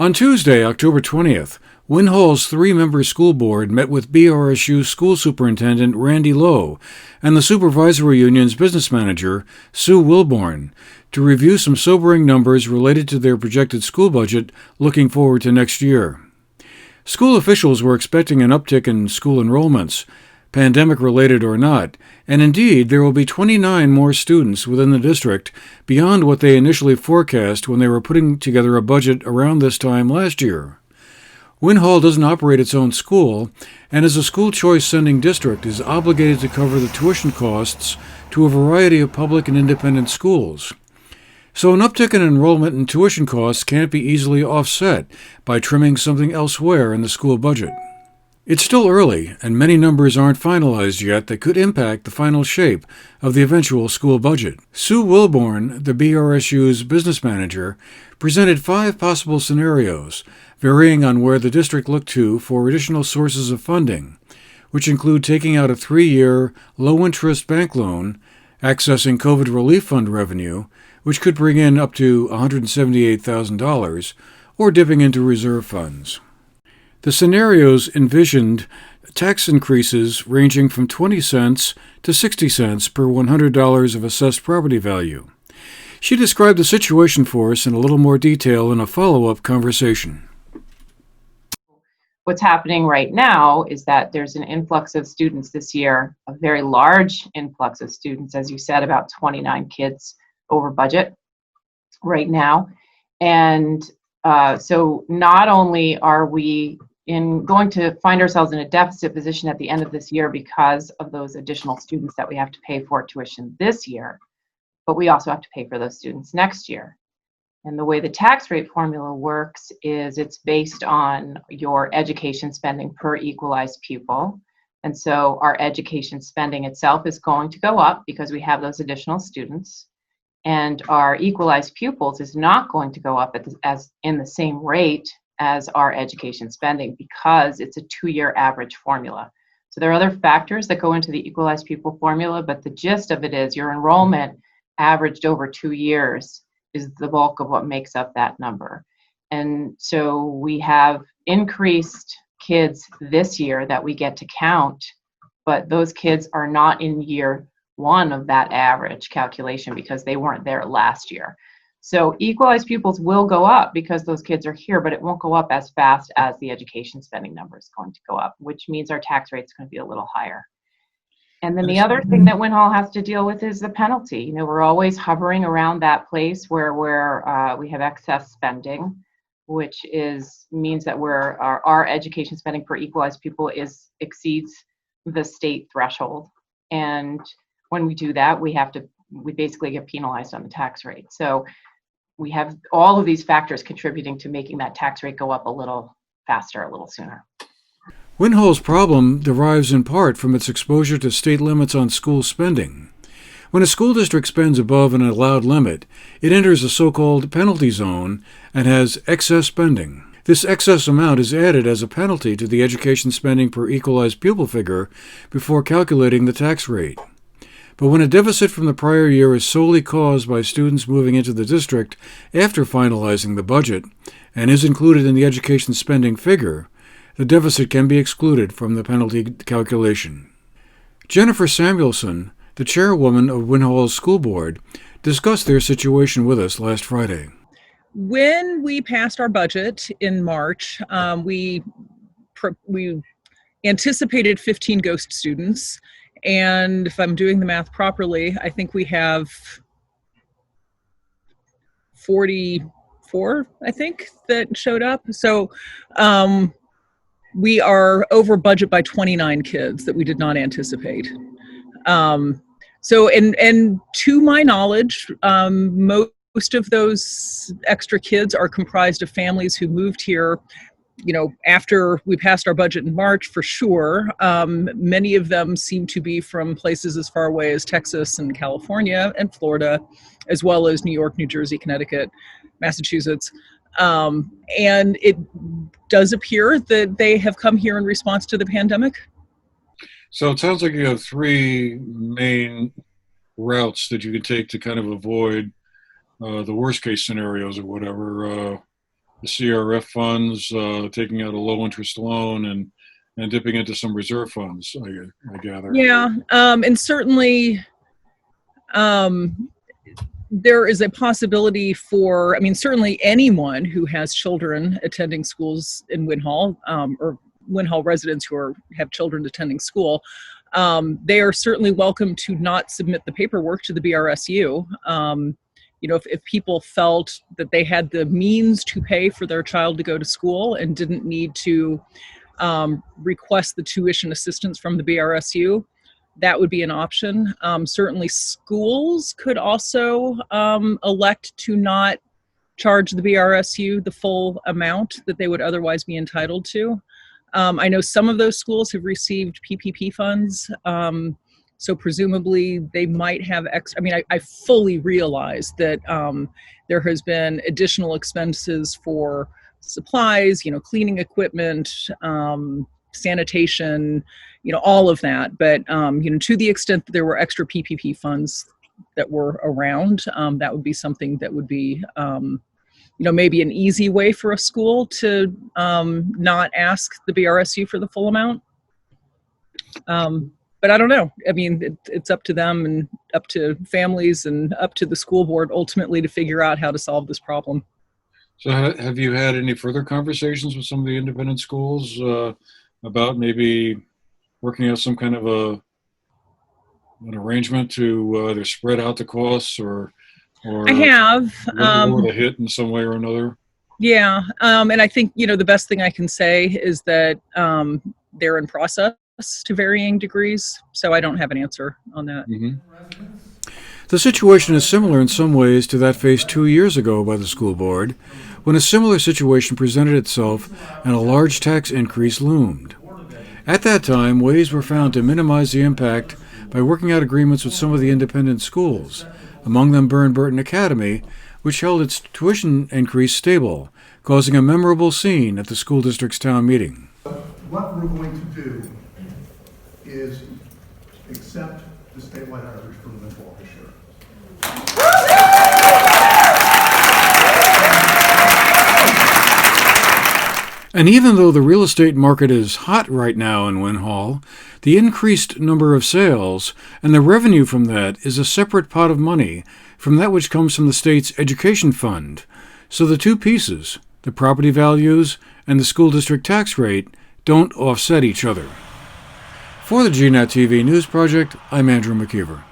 On Tuesday, October 20th, Winhall's three-member school board met with BRSU School Superintendent Randy Lowe and the Supervisory Union's business manager, Sue Wilborn, to review some sobering numbers related to their projected school budget looking forward to next year. School officials were expecting an uptick in school enrollments, pandemic-related or not, and indeed there will be 29 more students within the district beyond what they initially forecast when they were putting together a budget around this time last year. Winhall doesn't operate its own school, and as a school choice sending district is obligated to cover the tuition costs to a variety of public and independent schools. So an uptick in enrollment and tuition costs can't be easily offset by trimming something elsewhere in the school budget. It's still early, and many numbers aren't finalized yet that could impact the final shape of the eventual school budget. Sue Wilborn, the BRSU's business manager, presented 5 possible scenarios, varying on where the district looked to for additional sources of funding, which include taking out a 3-year, low-interest bank loan, accessing COVID relief fund revenue, which could bring in up to $178,000, or dipping into reserve funds. The scenarios envisioned tax increases ranging from 20 cents to 60 cents per $100 of assessed property value. She described the situation for us in a little more detail in a follow-up conversation. What's happening right now is that there's an influx of students this year, a very large influx of students, as you said, about 29 kids over budget right now. And so not only are we going to find ourselves in a deficit position at the end of this year because of those additional students that we have to pay for tuition this year, but we also have to pay for those students next year. And the way the tax rate formula works is it's based on your education spending per equalized pupil. And so our education spending itself is going to go up because we have those additional students. And our equalized pupils is not going to go up as in the same rate as our education spending because it's a 2-year average formula. So there are other factors that go into the equalized pupil formula, but the gist of it is your enrollment averaged over 2 years is the bulk of what makes up that number. And so we have increased kids this year that we get to count, but those kids are not in year 1 of that average calculation because they weren't there last year. So equalized pupils will go up because those kids are here, but it won't go up as fast as the education spending number is going to go up, which means our tax rate is going to be a little higher. And then the other thing that Winhall has to deal with is the penalty. You know, we're always hovering around that place where we have excess spending, which means that our education spending per equalized pupil exceeds the state threshold. And when we do that, we basically get penalized on the tax rate. So we have all of these factors contributing to making that tax rate go up a little faster, a little sooner. Winhall's problem derives in part from its exposure to state limits on school spending. When a school district spends above an allowed limit, it enters a so-called penalty zone and has excess spending. This excess amount is added as a penalty to the education spending per equalized pupil figure before calculating the tax rate. But when a deficit from the prior year is solely caused by students moving into the district after finalizing the budget and is included in the education spending figure, the deficit can be excluded from the penalty calculation. Jennifer Samuelson, the chairwoman of Winhall's school board, discussed their situation with us last Friday. When we passed our budget in March, we anticipated 15 ghost students. And if I'm doing the math properly, I think we have 44, that showed up. So we are over budget by 29 kids that we did not anticipate. So to my knowledge, most of those extra kids are comprised of families who moved here after we passed our budget in March, for sure. Many of them seem to be from places as far away as Texas and California and Florida, as well as New York, New Jersey, Connecticut, Massachusetts. And it does appear that they have come here in response to the pandemic. So it sounds like you have 3 main routes that you can take to kind of avoid the worst case scenarios or whatever. the CRF funds, taking out a low-interest loan, and dipping into some reserve funds, I gather. Yeah, and certainly there is a possibility for, certainly anyone who has children attending schools in Winhall, or Winhall residents who have children attending school, they are certainly welcome to not submit the paperwork to the BRSU. If people felt that they had the means to pay for their child to go to school and didn't need to request the tuition assistance from the BRSU, that would be an option. Certainly schools could also elect to not charge the BRSU the full amount that they would otherwise be entitled to. I know some of those schools have received PPP funds, so presumably they might have extra. I fully realize that there has been additional expenses for supplies, cleaning equipment, sanitation, all of that. But, to the extent that there were extra PPP funds that were around, that would be something that would be, maybe an easy way for a school to not ask the BRSU for the full amount. But I don't know. It's up to them and up to families and up to the school board ultimately to figure out how to solve this problem. So have you had any further conversations with some of the independent schools about maybe working out some kind of an arrangement to either spread out the costs or I have lower the hit in some way or another? Yeah. And I think, the best thing I can say is that they're in process to varying degrees. So I don't have an answer on that. Mm-hmm. The situation is similar in some ways to that faced 2 years ago by the school board, when a similar situation presented itself and a large tax increase loomed. At that time, ways were found to minimize the impact by working out agreements with some of the independent schools, among them Burton Academy, which held its tuition increase stable, causing a memorable scene at the school district's town meeting. What we're going to do is accept the statewide average for the Winhall this year. And even though the real estate market is hot right now in Winhall, the increased number of sales and the revenue from that is a separate pot of money from that which comes from the state's education fund. So the two pieces, the property values and the school district tax rate, don't offset each other. For the GNAT-TV News Project, I'm Andrew McKeever.